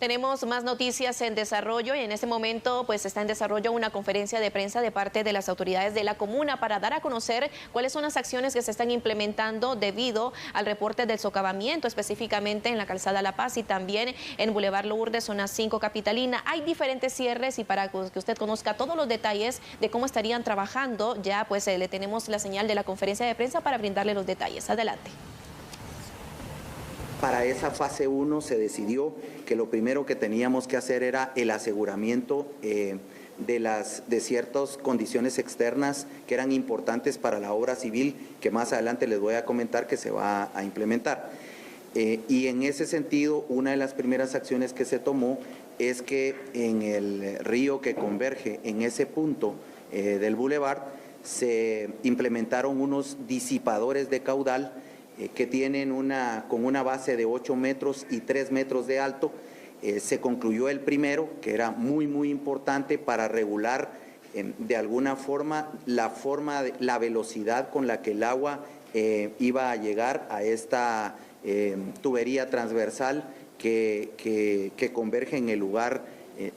Tenemos más noticias en desarrollo y en este momento pues está en desarrollo una conferencia de prensa de parte de las autoridades de la comuna para dar a conocer cuáles son las acciones que se están implementando debido al reporte del socavamiento, específicamente en la calzada La Paz y también en Boulevard Lourdes, zona 5 capitalina. Hay diferentes cierres y para que usted conozca todos los detalles de cómo estarían trabajando, ya pues le tenemos la señal de la conferencia de prensa para brindarle los detalles. Adelante. Para esa fase 1 se decidió que lo primero que teníamos que hacer era el aseguramiento de ciertas condiciones externas que eran importantes para la obra civil, que más adelante les voy a comentar que se va a implementar. Y en ese sentido, una de las primeras acciones que se tomó es que en el río que converge en ese punto del bulevar se implementaron unos disipadores de caudal que tienen con una base de 8 metros y 3 metros de alto. Se concluyó el primero, que era muy importante para regular de alguna forma la velocidad con la que el agua iba a llegar a esta tubería transversal que converge en el lugar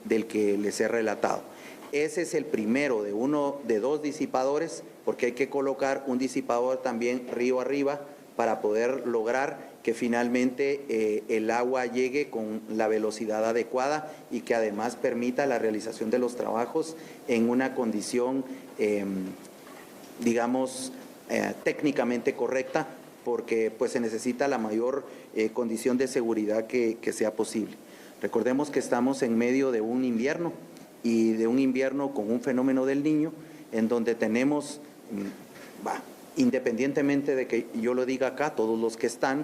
del que les he relatado. Ese es el primero de dos disipadores, porque hay que colocar un disipador también río arriba para poder lograr que finalmente el agua llegue con la velocidad adecuada y que además permita la realización de los trabajos en una condición, digamos, técnicamente correcta, porque pues se necesita la mayor condición de seguridad que sea posible. Recordemos que estamos en medio de un invierno y de un invierno con un fenómeno del Niño, en donde tenemos, independientemente de que yo lo diga acá, todos los que están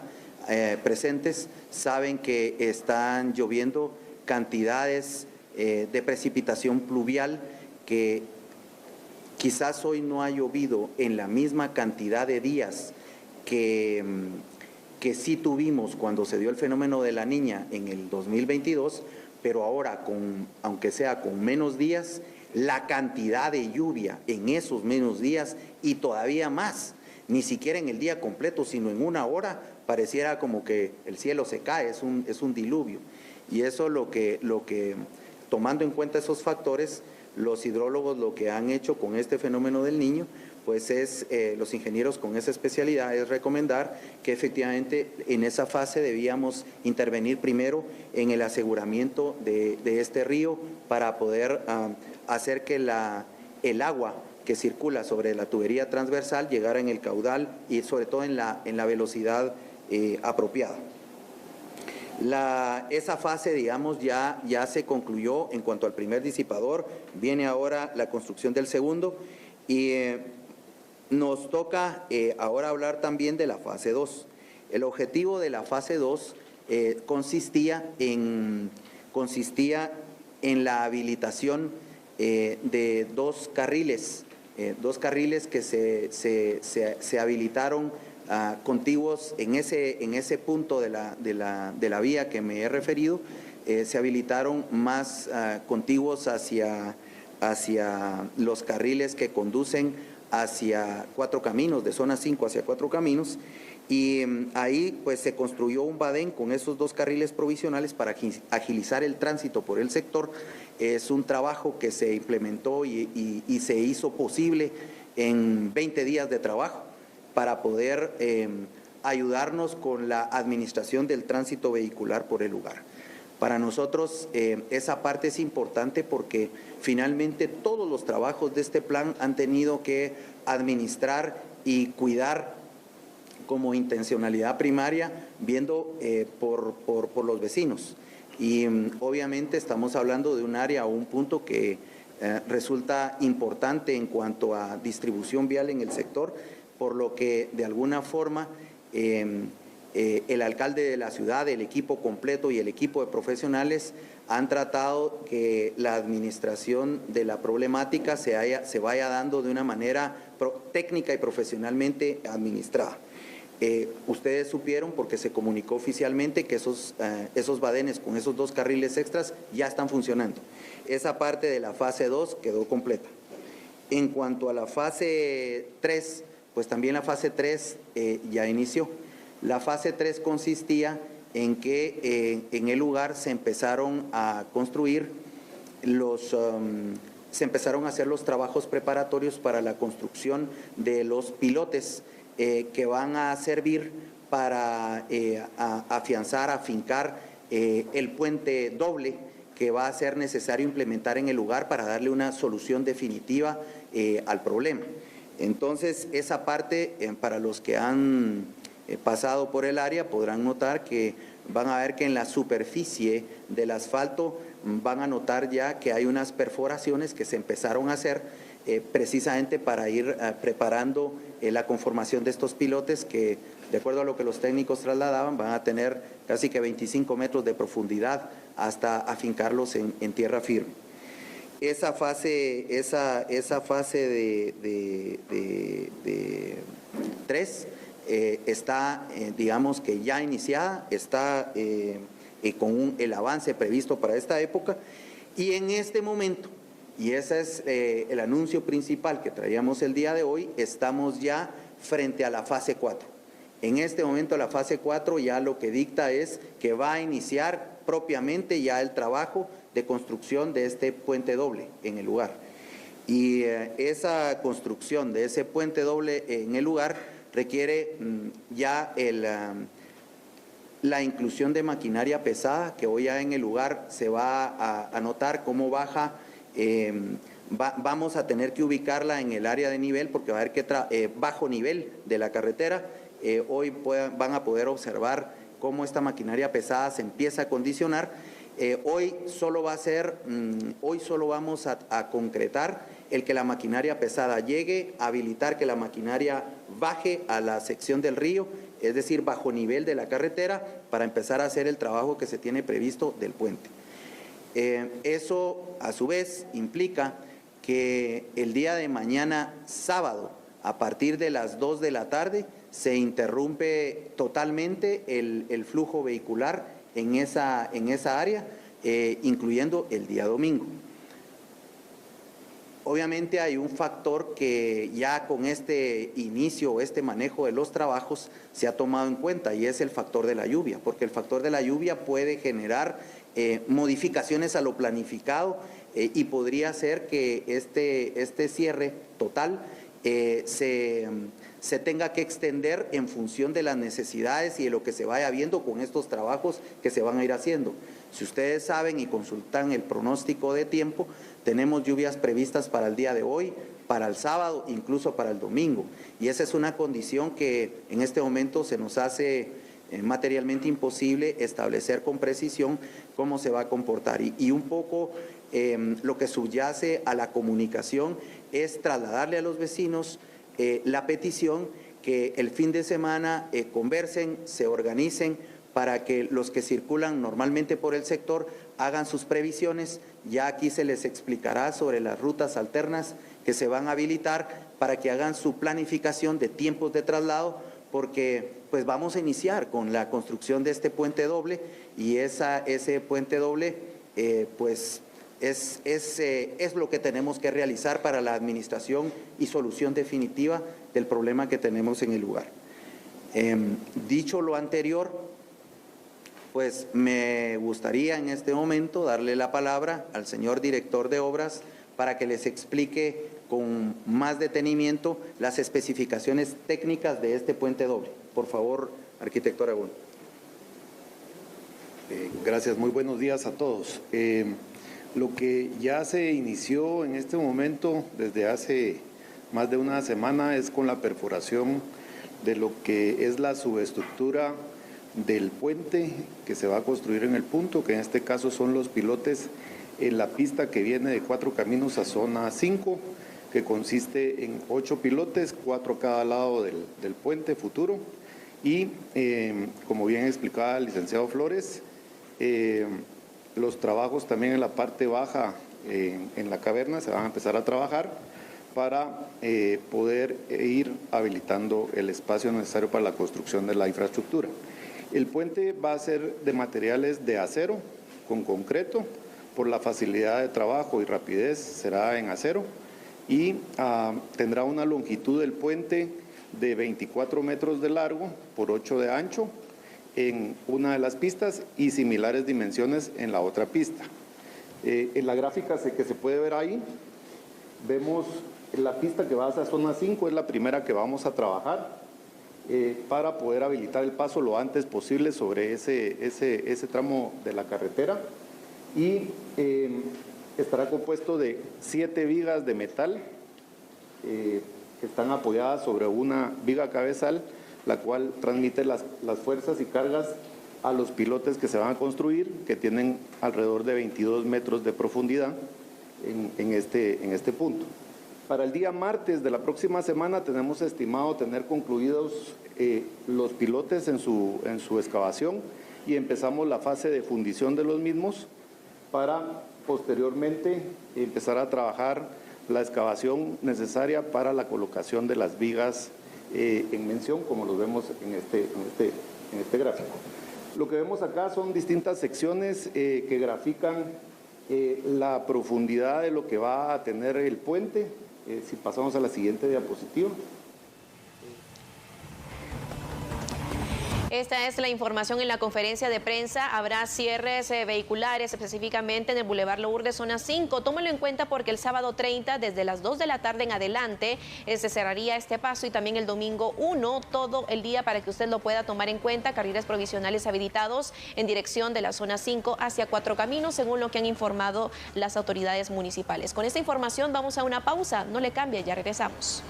presentes saben que están lloviendo cantidades de precipitación pluvial que quizás hoy no ha llovido en la misma cantidad de días que sí tuvimos cuando se dio el fenómeno de la Niña en el 2022, pero ahora, aunque sea con menos días, la cantidad de lluvia en esos menos días y todavía más, ni siquiera en el día completo, sino en una hora, pareciera como que el cielo se cae, es un diluvio. Y eso lo que tomando en cuenta esos factores, los hidrólogos lo que han hecho con este fenómeno del Niño, pues es, los ingenieros con esa especialidad, es recomendar que efectivamente en esa fase debíamos intervenir primero en el aseguramiento de este río para poder hacer que el agua que circula sobre la tubería transversal llegara en el caudal y sobre todo en la velocidad apropiada. Esa fase, digamos, ya se concluyó en cuanto al primer disipador, viene ahora la construcción del segundo y nos toca ahora hablar también de la fase 2. El objetivo de la fase 2 consistía en la habilitación de dos carriles que se habilitaron contiguos en ese punto de la vía que me he referido, se habilitaron más contiguos hacia los carriles que conducen hacia Cuatro Caminos, de zona 5 hacia Cuatro Caminos, y ahí pues se construyó un badén con esos dos carriles provisionales para agilizar el tránsito por el sector. Es un trabajo que se implementó y se hizo posible en 20 días de trabajo para poder ayudarnos con la administración del tránsito vehicular por el lugar. Para nosotros esa parte es importante porque finalmente todos los trabajos de este plan han tenido que administrar y cuidar como intencionalidad primaria, viendo por los vecinos. Y obviamente estamos hablando de un área o un punto que resulta importante en cuanto a distribución vial en el sector, por lo que de alguna forma el alcalde de la ciudad, el equipo completo y el equipo de profesionales han tratado que la administración de la problemática se vaya dando de una manera técnica y profesionalmente administrada. Ustedes supieron, porque se comunicó oficialmente, que esos badenes con esos dos carriles extras ya están funcionando. Esa parte de la fase 2 quedó completa. En cuanto a la fase 3, pues también la fase 3 ya inició. La fase 3 consistía en que en el lugar se empezaron a construir se empezaron a hacer los trabajos preparatorios para la construcción de los pilotes que van a servir para afianzar, afincar el puente doble que va a ser necesario implementar en el lugar para darle una solución definitiva al problema. Entonces, esa parte, para los que han pasado por el área, podrán notar que van a ver que en la superficie del asfalto van a notar ya que hay unas perforaciones que se empezaron a hacer precisamente para ir preparando la conformación de estos pilotes que, de acuerdo a lo que los técnicos trasladaban, van a tener casi que 25 metros de profundidad hasta afincarlos en tierra firme. Esa fase de 3 está, digamos que ya iniciada, está con el avance previsto para esta época, y en este momento, y ese es el anuncio principal que traíamos el día de hoy, estamos ya frente a la fase 4. En este momento la fase 4 ya lo que dicta es que va a iniciar propiamente ya el trabajo de construcción de este puente doble en el lugar. Y esa construcción de ese puente doble en el lugar requiere ya la inclusión de maquinaria pesada, que hoy ya en el lugar se va a notar cómo baja. Vamos a tener que ubicarla en el área de nivel porque va a haber que bajo nivel de la carretera. Hoy van a poder observar cómo esta maquinaria pesada se empieza a condicionar. Hoy solo vamos a concretar el que la maquinaria pesada llegue, habilitar que la maquinaria baje a la sección del río, es decir, bajo nivel de la carretera, para empezar a hacer el trabajo que se tiene previsto del puente. Eso, a su vez, implica que el día de mañana, sábado, a partir de las 2 de la tarde, se interrumpe totalmente el flujo vehicular en esa área, incluyendo el día domingo. Obviamente hay un factor que ya con este inicio, este manejo de los trabajos se ha tomado en cuenta, y es el factor de la lluvia, porque el factor de la lluvia puede generar modificaciones a lo planificado y podría ser que este cierre total se tenga que extender en función de las necesidades y de lo que se vaya viendo con estos trabajos que se van a ir haciendo. Si ustedes saben y consultan el pronóstico de tiempo, tenemos lluvias previstas para el día de hoy, para el sábado, incluso para el domingo. Y esa es una condición que en este momento se nos hace materialmente imposible establecer con precisión cómo se va a comportar. Y un poco lo que subyace a la comunicación es trasladarle a los vecinos la petición que el fin de semana conversen, se organicen para que los que circulan normalmente por el sector hagan sus previsiones. Ya aquí se les explicará sobre las rutas alternas que se van a habilitar para que hagan su planificación de tiempos de traslado, porque pues vamos a iniciar con la construcción de este puente doble, y ese puente doble pues es lo que tenemos que realizar para la administración y solución definitiva del problema que tenemos en el lugar. Dicho lo anterior, pues me gustaría en este momento darle la palabra al señor director de obras para que les explique con más detenimiento las especificaciones técnicas de este puente doble. Por favor, arquitecto Aragón. Gracias, muy buenos días a todos. Lo que ya se inició en este momento desde hace más de una semana es con la perforación de lo que es la subestructura del puente que se va a construir en el punto, que en este caso son los pilotes en la pista que viene de 4 caminos a zona 5, que consiste en 8 pilotes, 4 a cada lado del puente futuro. Y como bien explicaba el licenciado Flores, los trabajos también en la parte baja, en la caverna, se van a empezar a trabajar para poder ir habilitando el espacio necesario para la construcción de la infraestructura. El puente va a ser de materiales de acero con concreto, por la facilidad de trabajo y rapidez será en acero, y tendrá una longitud del puente de 24 metros de largo por 8 de ancho, en una de las pistas y similares dimensiones en la otra pista. En la gráfica que se puede ver ahí, vemos la pista que va hacia zona 5, es la primera que vamos a trabajar para poder habilitar el paso lo antes posible sobre ese tramo de la carretera, y estará compuesto de 7 vigas de metal que están apoyadas sobre una viga cabezal, la cual transmite las fuerzas y cargas a los pilotes que se van a construir, que tienen alrededor de 22 metros de profundidad en este punto. Para el día martes de la próxima semana tenemos estimado tener concluidos los pilotes en su excavación, y empezamos la fase de fundición de los mismos para posteriormente empezar a trabajar la excavación necesaria para la colocación de las vigas en mención, como lo vemos en este gráfico. Lo que vemos acá son distintas secciones que grafican la profundidad de lo que va a tener el puente. Si pasamos a la siguiente diapositiva. Esta es la información en la conferencia de prensa. Habrá cierres vehiculares específicamente en el Boulevard Lourdes, zona 5. Tómelo en cuenta porque el sábado 30, desde las 2 de la tarde en adelante, se cerraría este paso, y también el domingo 1, todo el día, para que usted lo pueda tomar en cuenta. Carriles provisionales habilitados en dirección de la zona 5 hacia Cuatro Caminos, según lo que han informado las autoridades municipales. Con esta información vamos a una pausa. No le cambie, ya regresamos.